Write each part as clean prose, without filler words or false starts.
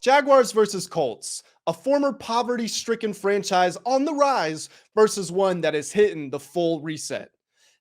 Jaguars versus Colts, a former poverty-stricken franchise on the rise versus one that is hitting the full reset.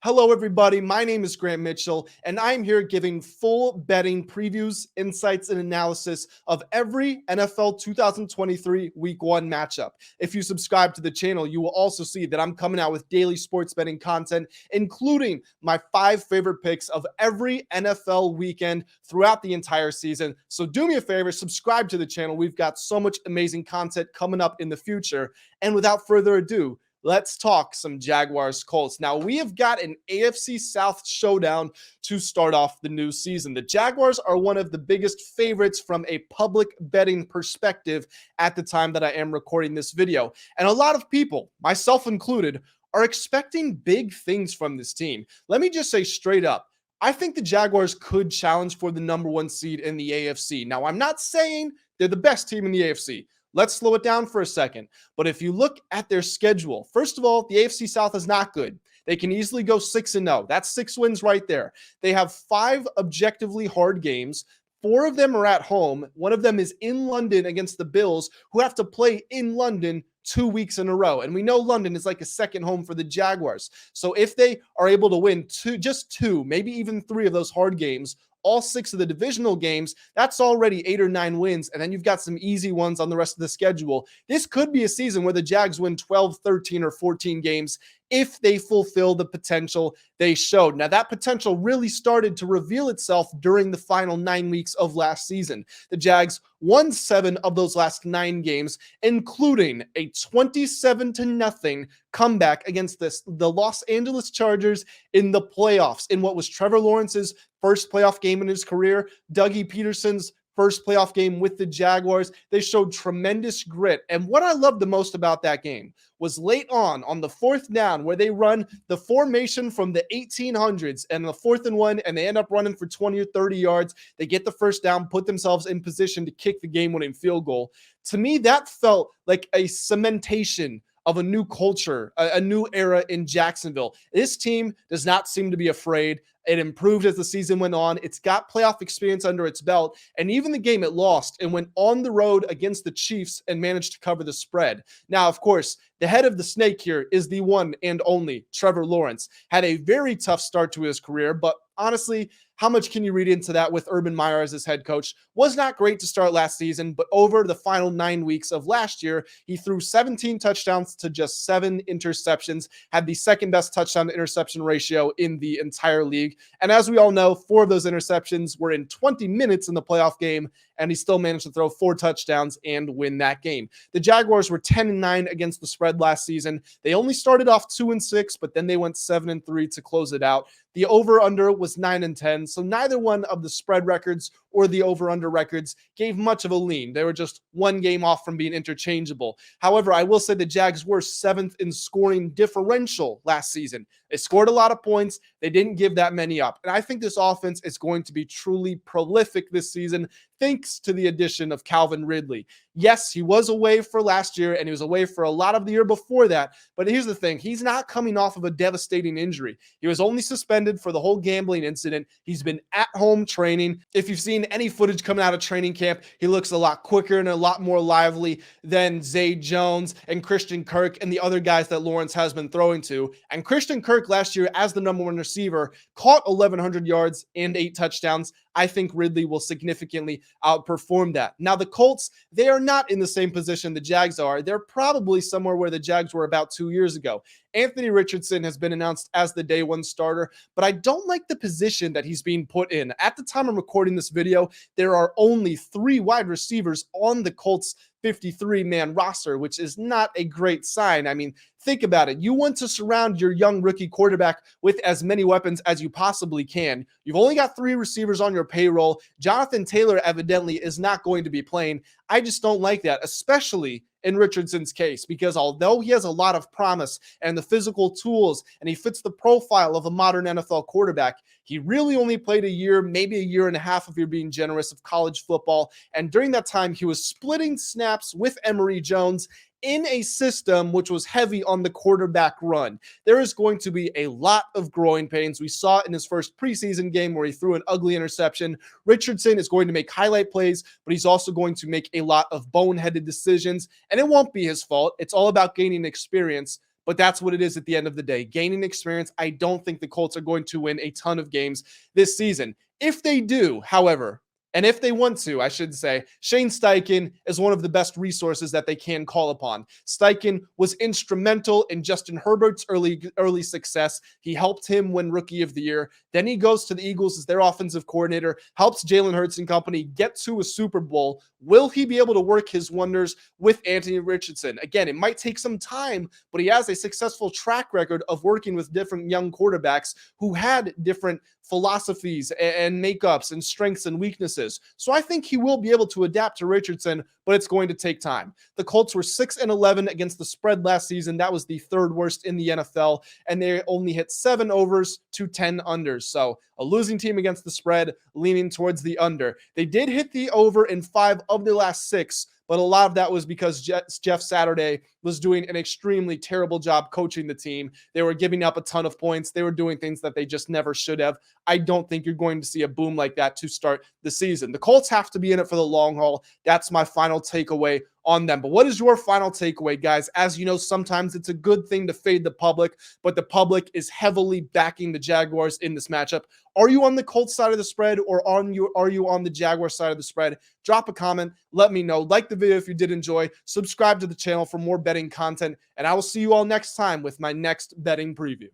Hello, everybody. My name is Grant Mitchell, and I'm here giving full betting previews, insights, and analysis of every NFL 2023 Week 1 matchup. If you subscribe to the channel, you will also see that I'm coming out with daily sports betting content, including my 5 favorite picks of every NFL weekend throughout the entire season. So do me a favor, subscribe to the channel. We've got so much amazing content coming up in the future. And without further ado, let's talk some Jaguars Colts. Now, we have got an AFC South showdown to start off the new season. The Jaguars are one of the biggest favorites from a public betting perspective at the time that I am recording this video. And a lot of people, myself included, are expecting big things from this team. Let me just say straight up, I think the Jaguars could challenge for the number 1 seed in the AFC. Now, I'm not saying they're the best team in the AFC. Let's slow it down for a second. But if you look at their schedule, first of all, the AFC South is not good. They can easily go 6-0. That's 6 wins right there. They have 5 objectively hard games. 4 of them are at home. One of them is in London against the Bills, who have to play in London 2 weeks in a row. And we know London is like a second home for the Jaguars. So if they are able to win just 2, maybe even 3 of those hard games, all 6 of the divisional games, that's already 8 or 9 wins, and then you've got some easy ones on the rest of the schedule. This could be a season where the Jags win 12, 13, or 14 games if they fulfill the potential they showed. Now, that potential really started to reveal itself during the final 9 weeks of last season. The Jags won 7 of those last 9 games, including a 27-0 comeback against the Los Angeles Chargers in the playoffs, in what was Trevor Lawrence's first playoff game in his career, Dougie Peterson's first playoff game with the Jaguars. They showed tremendous grit. And what I loved the most about that game was late on the 4th down, where they run the formation from the 1800s and the 4th and 1, and they end up running for 20 or 30 yards. They get the first down, put themselves in position to kick the game-winning field goal. To me, that felt like a cementation of a new culture, a new era in Jacksonville. This team does not seem to be afraid. It improved as the season went on. It's got playoff experience under its belt. And even the game it lost and went on the road against the Chiefs and managed to cover the spread. Now, of course, the head of the snake here is the one and only Trevor Lawrence. Had a very tough start to his career, but honestly, how much can you read into that with Urban Meyer as his head coach? Was not great to start last season, but over the final 9 weeks of last year, he threw 17 touchdowns to just 7 interceptions, had the second best touchdown to interception ratio in the entire league. And as we all know, 4 of those interceptions were in 20 minutes in the playoff game, and he still managed to throw 4 touchdowns and win that game. The Jaguars were 10-9 against the spread last season. They only started off 2-6, but then they went 7-3 to close it out. The over-under was 9-10, so neither one of the spread records or the over-under records gave much of a lean. They were just 1 game off from being interchangeable. However, I will say the Jags were 7th in scoring differential last season. They scored a lot of points. They didn't give that many up. And I think this offense is going to be truly prolific this season, thanks to the addition of Calvin Ridley. Yes, he was away for last year, and he was away for a lot of the year before that. But here's the thing. He's not coming off of a devastating injury. He was only suspended for the whole gambling incident. He's been at home training. If you've seen any footage coming out of training camp, he looks a lot quicker and a lot more lively than Zay Jones and Christian Kirk and the other guys that Lawrence has been throwing to. And Christian Kirk last year, as the number 1 receiver, caught 1,100 yards and 8 touchdowns. I think Ridley will significantly outperform that. Now, the Colts, they are not in the same position the Jags are. They're probably somewhere where the Jags were about 2 years ago. Anthony Richardson has been announced as the day 1 starter, but I don't like the position that he's being put in. At the time I'm recording this video, there are only 3 wide receivers on the Colts 53-man roster, which is not a great sign. I mean, think about it. You want to surround your young rookie quarterback with as many weapons as you possibly can. You've only got 3 receivers on your payroll. Jonathan Taylor evidently is not going to be playing. I just don't like that, especially in Richardson's case, because although he has a lot of promise and the physical tools and he fits the profile of a modern NFL quarterback, he really only played a year, maybe a year and a half if you're being generous, of college football. And during that time, he was splitting snaps with Emory Jones in a system which was heavy on the quarterback run. There is going to be a lot of growing pains. We saw it in his first preseason game where he threw an ugly interception. Richardson is going to make highlight plays, but he's also going to make a lot of boneheaded decisions, and it won't be his fault. It's all about gaining experience. But that's what it is at the end of the day. Gaining experience. I don't think the Colts are going to win a ton of games this season. If they do, however, and if they want to, I should say, Shane Steichen is one of the best resources that they can call upon. Steichen was instrumental in Justin Herbert's early success. He helped him win Rookie of the Year. Then he goes to the Eagles as their offensive coordinator, helps Jalen Hurts and company get to a Super Bowl. Will he be able to work his wonders with Anthony Richardson? Again, it might take some time, but he has a successful track record of working with different young quarterbacks who had different philosophies and makeups and strengths and weaknesses. So I think he will be able to adapt to Richardson, but it's going to take time. The Colts were 6-11 against the spread last season. That was the third worst in the NFL, and they only hit 7 overs to 10 unders. So a losing team against the spread, leaning towards the under. They did hit the over in 5 of their last 6, but a lot of that was because Jeff Saturday was doing an extremely terrible job coaching the team. They were giving up a ton of points. They were doing things that they just never should have. I don't think you're going to see a boom like that to start the season. The Colts have to be in it for the long haul. That's my final takeaway on them. But what is your final takeaway, guys? As you know, sometimes it's a good thing to fade the public, but the public is heavily backing the Jaguars in this matchup. Are you on the Colts side of the spread, or are you on the Jaguar side of the spread? Drop a comment. Let me know. Like the video if you did enjoy. Subscribe to the channel for more betting content, and I will see you all next time with my next betting preview.